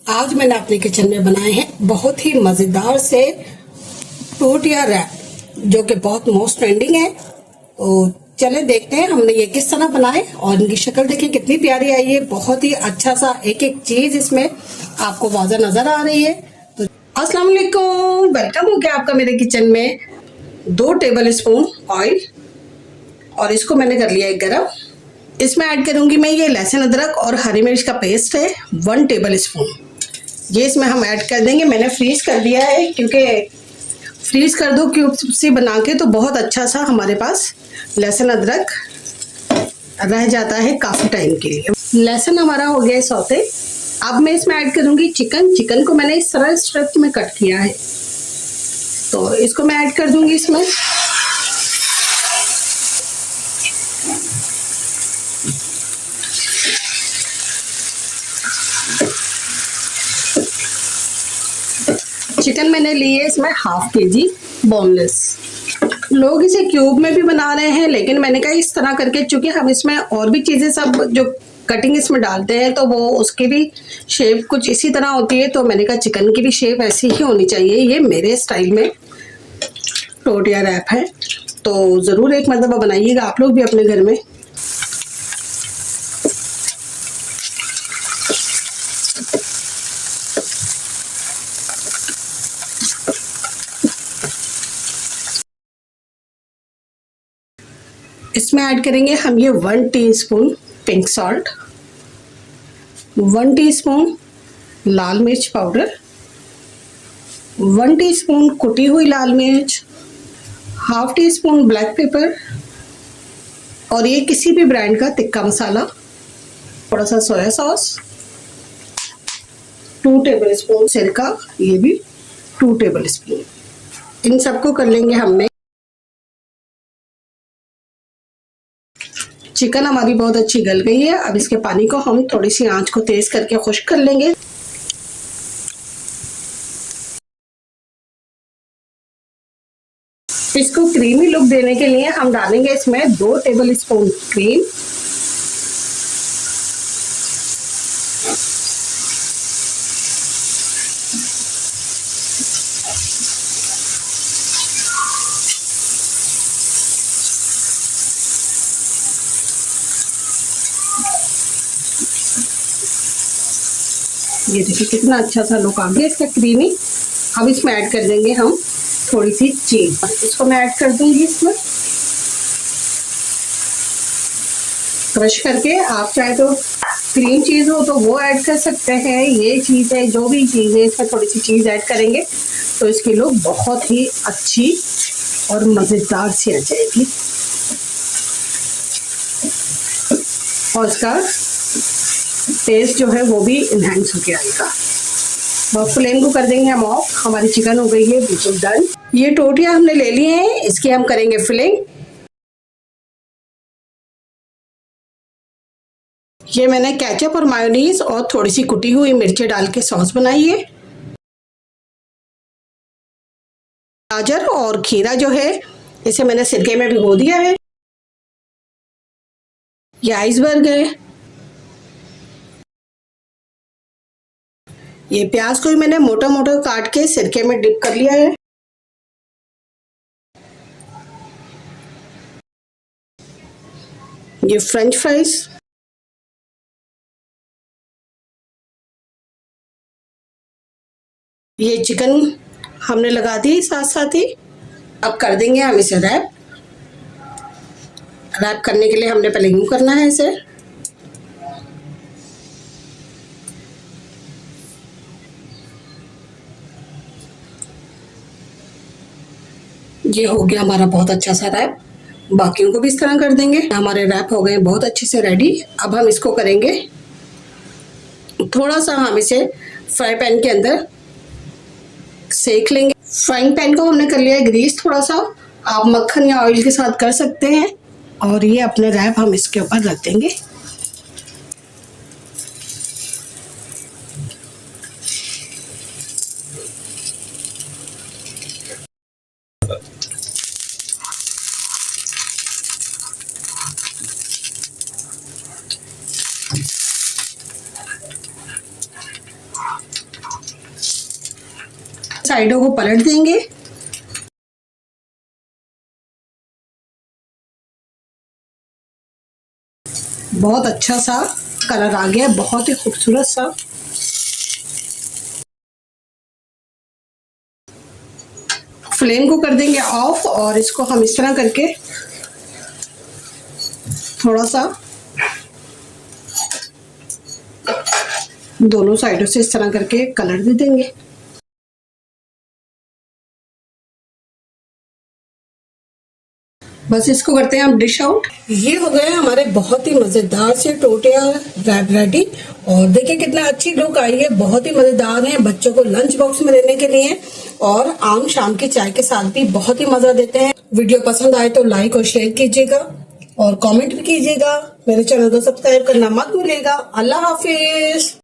आज मैंने अपने किचन में बनाए हैं बहुत ही मज़ेदार से टोटिया रैप, जो कि बहुत मोस्ट ट्रेंडिंग है। तो चले देखते हैं हमने ये किस तरह बनाए और इनकी शक्ल देखिए कितनी प्यारी आई है। बहुत ही अच्छा सा एक एक चीज इसमें आपको वाज़ा नजर आ रही है। तो अस्सलाम वालेकुम, वेलकम हो गया आपका मेरे किचन में। 2 टेबल स्पून ऑयल और इसको मैंने कर लिया है गरम। इसमें ऐड करूंगी मैं ये लहसुन अदरक और हरी मिर्च का पेस्ट है 1 टेबल स्पून। ये इसमें हम ऐड कर देंगे। मैंने फ्रीज कर दिया है क्योंकि फ्रीज कर दो क्यूब से बना के तो बहुत अच्छा सा हमारे पास लहसुन अदरक रह जाता है काफ़ी टाइम के लिए। लहसुन हमारा हो गया सौते। अब मैं इसमें ऐड करूंगी चिकन। चिकन को मैंने इस तरह स्ट्रिप में कट किया है, तो इसको मैं ऐड कर दूंगी इसमें। चिकन मैंने ली है इसमें ½ kg बोनलेस। लोग इसे क्यूब में भी बना रहे हैं, लेकिन मैंने कहा इस तरह करके, चूंकि हम इसमें और भी चीज़ें सब जो कटिंग इसमें डालते हैं तो वो उसकी भी शेप कुछ इसी तरह होती है, तो मैंने कहा चिकन की भी शेप ऐसी ही होनी चाहिए। ये मेरे स्टाइल में टोटिया रैप है, तो ज़रूर एक मरतबा बनाइएगा आप लोग भी अपने घर में। इसमें ऐड करेंगे हम ये 1 टीस्पून पिंक सॉल्ट, 1 टीस्पून लाल मिर्च पाउडर, 1 टीस्पून कुटी हुई लाल मिर्च, ½ टीस्पून ब्लैक पेपर और ये किसी भी ब्रांड का तिक्का मसाला, थोड़ा सा सोया सॉस, 2 टेबल स्पून सिरका, ये भी 2 टेबल स्पून। इन सबको कर लेंगे हमने। चिकन हमारी बहुत अच्छी गल गई है। अब इसके पानी को हम थोड़ी सी आंच को तेज करके खुश्क कर लेंगे। इसको क्रीमी लुक देने के लिए हम डालेंगे इसमें 2 टेबल स्पून क्रीम, ये देखिए कितना अच्छा सा लुक आ गया इसका क्रीमी। अब इसमें ऐड कर देंगे हम थोड़ी सी चीज। इसको मैं ऐड कर दूंगी इसमें क्रश करके। आप चाहे तो क्रीम चीज हो तो वो ऐड कर सकते हैं। ये चीज है, जो भी चीज है इसमें थोड़ी सी चीज ऐड करेंगे तो इसकी लुक बहुत ही अच्छी और मजेदार सी आ जाएगी और इसका टेस्ट जो है वो भी इनहेंस होके आएगा। और फ्लेम को कर देंगे हम ऑफ। हमारी चिकन हो गई है बिल्कुल डन। ये टोटियां हमने ले लिए हैं, इसकी हम करेंगे फिलिंग। ये मैंने केचप और मायोनीज और थोड़ी सी कुटी हुई मिर्ची डाल के सॉस बनाई है। गाजर और खीरा जो है इसे मैंने सिरके में भिगो दिया है। ये आइसबर्ग है। ये प्याज को भी मैंने मोटा मोटा काट के सिरके में डिप कर लिया है। ये फ्रेंच फ्राइज, ये चिकन हमने लगा दी साथ साथ ही। अब कर देंगे हम इसे रैप। रैप करने के लिए हमने पहले यूं करना है इसे। ये हो गया हमारा बहुत अच्छा सा रैप। बाकियों को भी इस तरह कर देंगे। हमारे रैप हो गए बहुत अच्छे से रेडी। अब हम इसको करेंगे थोड़ा सा, हम इसे फ्राई पैन के अंदर सेक लेंगे। फ्राइंग पैन को हमने कर लिया है ग्रीस थोड़ा सा। आप मक्खन या ऑयल के साथ कर सकते हैं। और ये अपने रैप हम इसके ऊपर रख देंगे। साइडों को पलट देंगे। बहुत अच्छा सा कलर आ गया, बहुत ही खूबसूरत सा। फ्लेम को कर देंगे ऑफ और इसको हम इस तरह करके थोड़ा सा दोनों साइडों से इस तरह करके कलर दे देंगे। बस इसको करते हैं हम डिश आउट। ये हो गए हमारे बहुत ही मजेदार से टोटिया रैप रेडी। और देखिए कितना अच्छी लुक आई है, बहुत ही मजेदार है बच्चों को लंच बॉक्स में देने के लिए और आम शाम की चाय के साथ भी बहुत ही मजा देते हैं। वीडियो पसंद आए तो लाइक और शेयर कीजिएगा और कमेंट भी कीजिएगा। मेरे चैनल को सब्सक्राइब करना मत भूलिएगा। अल्लाह हाफिज।